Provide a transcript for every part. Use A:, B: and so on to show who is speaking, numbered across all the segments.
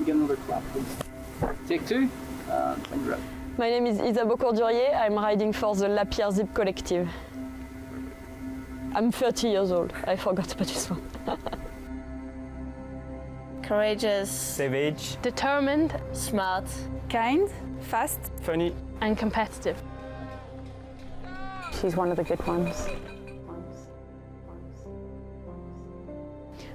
A: get another clap, please. Take two, when you're ready.
B: My name is Isabeau Courdurier. I'm riding for the La Pierre Zip Collective. I'm 30 years old. I forgot about this one.
C: Courageous,
D: savage,
E: determined,
C: smart,
F: kind, fast,
D: funny,
E: and competitive.
F: She's one of the good ones.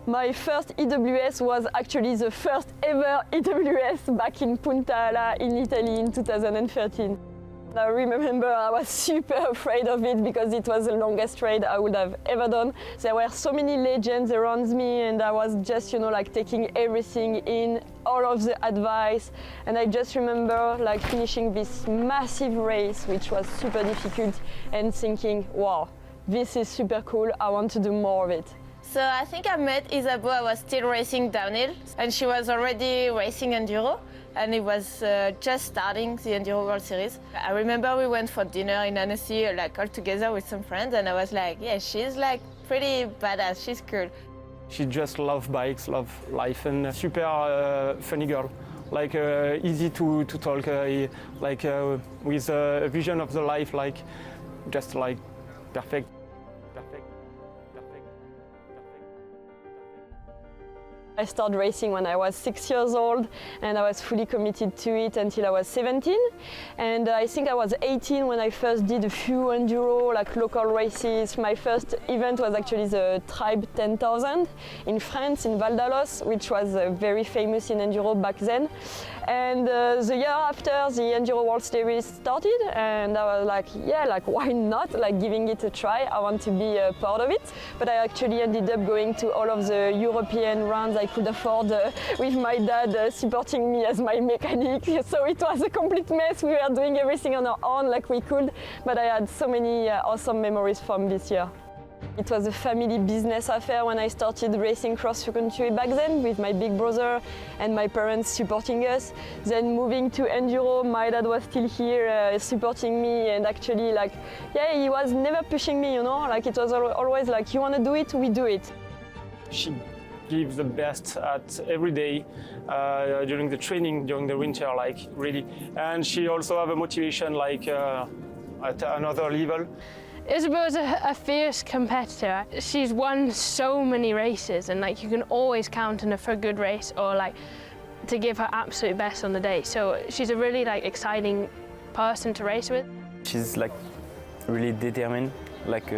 B: My first EWS was actually the first ever EWS back in Punta Ala in Italy in 2013. I remember I was super afraid of it because it was the longest raid I would have ever done. There were so many legends around me and I was just, like taking everything in, all of the advice. And I just remember like finishing this massive race, which was super difficult, and thinking, wow, this is super cool, I want to do more of it.
C: So I think I met Isabeau, I was still racing downhill, and she was already racing enduro, and it was just starting the Enduro World Series. I remember we went for dinner in Annecy, like all together with some friends, and I was like, yeah, she's like pretty badass, she's cool.
D: She just loves bikes, loves life, and super funny girl. Like easy to talk, with a vision of the life, like just like perfect.
B: I started racing when I was 6 years old and I was fully committed to it until I was 17. And I think I was 18 when I first did a few enduro, like local races. My first event was actually the Tribe 10,000 in France, in Val d'Alos, which was very famous in enduro back then. And the year after, the Enduro World Series started and I was like, yeah, like why not, like giving it a try. I want to be a part of it. But I actually ended up going to all of the European rounds I could afford with my dad supporting me as my mechanic. So it was a complete mess. We were doing everything on our own like we could, but I had so many awesome memories from this year. It was a family business affair when I started racing cross-country back then with my big brother and my parents supporting us. Then moving to enduro, my dad was still here supporting me and actually like, yeah, he was never pushing me, like it was always like, you want to do it, we do it.
D: She gives the best at every day during the training, during the winter, like really. And she also have a motivation like at another level.
E: Isabeau is a fierce competitor. She's won so many races and like you can always count on her for a good race or like to give her absolute best on the day. So she's a really like exciting person to race with.
G: She's like really determined, like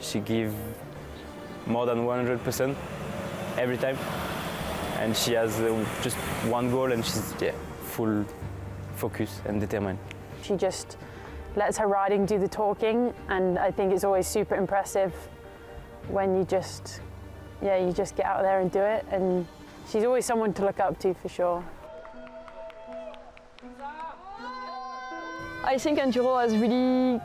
G: she gives more than 100% every time. And she has just one goal and she's full focus and determined.
F: She just lets her riding do the talking, and I think it's always super impressive when you just get out there and do it, and she's always someone to look up to for sure.
B: I think enduro has really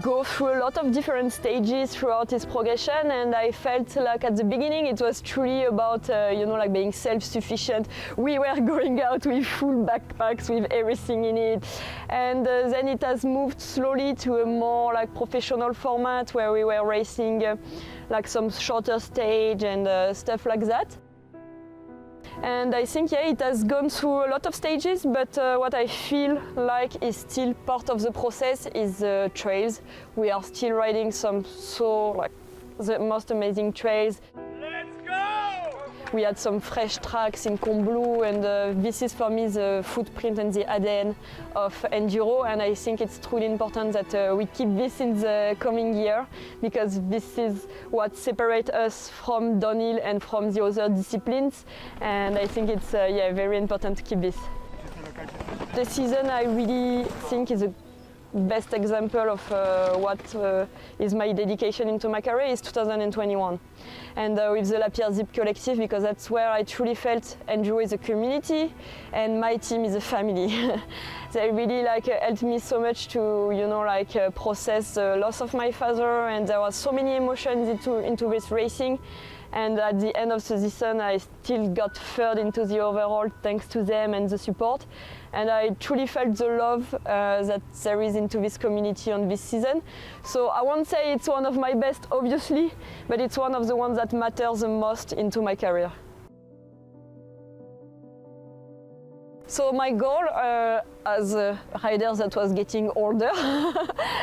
B: go through a lot of different stages throughout its progression, and I felt like at the beginning it was truly about like being self-sufficient. We were going out with full backpacks with everything in it, and then it has moved slowly to a more like professional format where we were racing like some shorter stage and stuff like that. And I think, it has gone through a lot of stages, but what I feel like is still part of the process is the trails. We are still riding some the most amazing trails.
D: Let's go!
B: We had some fresh tracks in Combloux, and this is for me the footprint and the ADN of enduro, and I think it's truly important that we keep this in the coming year, because this is what separates us from downhill and from the other disciplines, and I think it's very important to keep this. The season I really think is a best example of what is my dedication into my career is 2021. And with the La Pierre Zip Collective, because that's where I truly felt enduro is a community and my team is a family. They really helped me so much to process the loss of my father, and there was so many emotions into this racing. And at the end of the season, I still got third into the overall thanks to them and the support. And I truly felt the love that there is into this community on this season. So I won't say it's one of my best, obviously, but it's one of the ones that matters the most into my career. So my goal as a rider that was getting older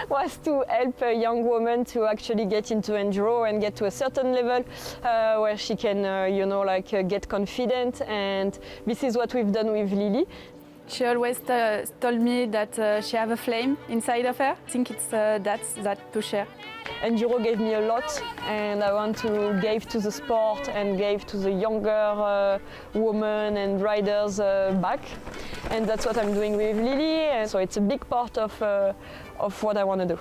B: was to help a young woman to actually get into enduro and get to a certain level where she can, get confident. And this is what we've done with Lily.
H: She always told me that she have a flame inside of her. I think it's that push her.
B: Enduro gave me a lot, and I want to give to the sport and give to the younger women and riders back. And that's what I'm doing with Lily, and so it's a big part of what I want to do.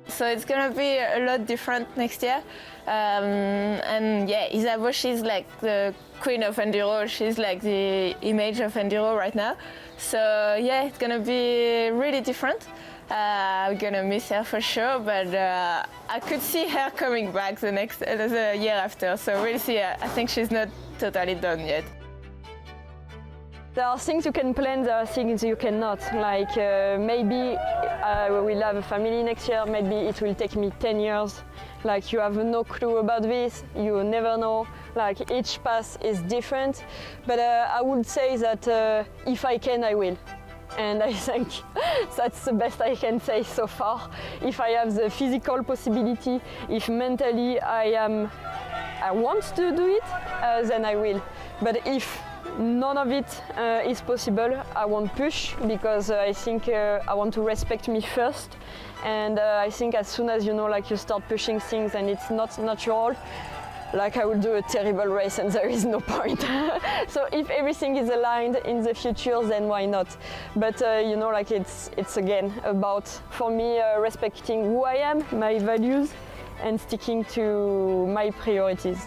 C: So it's gonna be a lot different next year. And yeah, Isabeau, she's like the queen of enduro. She's like the image of enduro right now. So yeah, it's gonna be really different. We're gonna miss her for sure, but I could see her coming back the year after. So we'll see. I think she's not totally done yet.
B: There are things you can plan, there are things you cannot. Like maybe I will have a family next year, maybe it will take me 10 years. Like you have no clue about this, you never know. Like each path is different. But I would say that if I can, I will. And I think that's the best I can say so far. If I have the physical possibility, if mentally I want to do it, then I will. But if none of it is possible, I won't push, because I think I want to respect me first. And I think as soon as you start pushing things and it's not natural, like I will do a terrible race and there is no point. So if everything is aligned in the future, then why not? But it's again about, for me, respecting who I am, my values, and sticking to my priorities.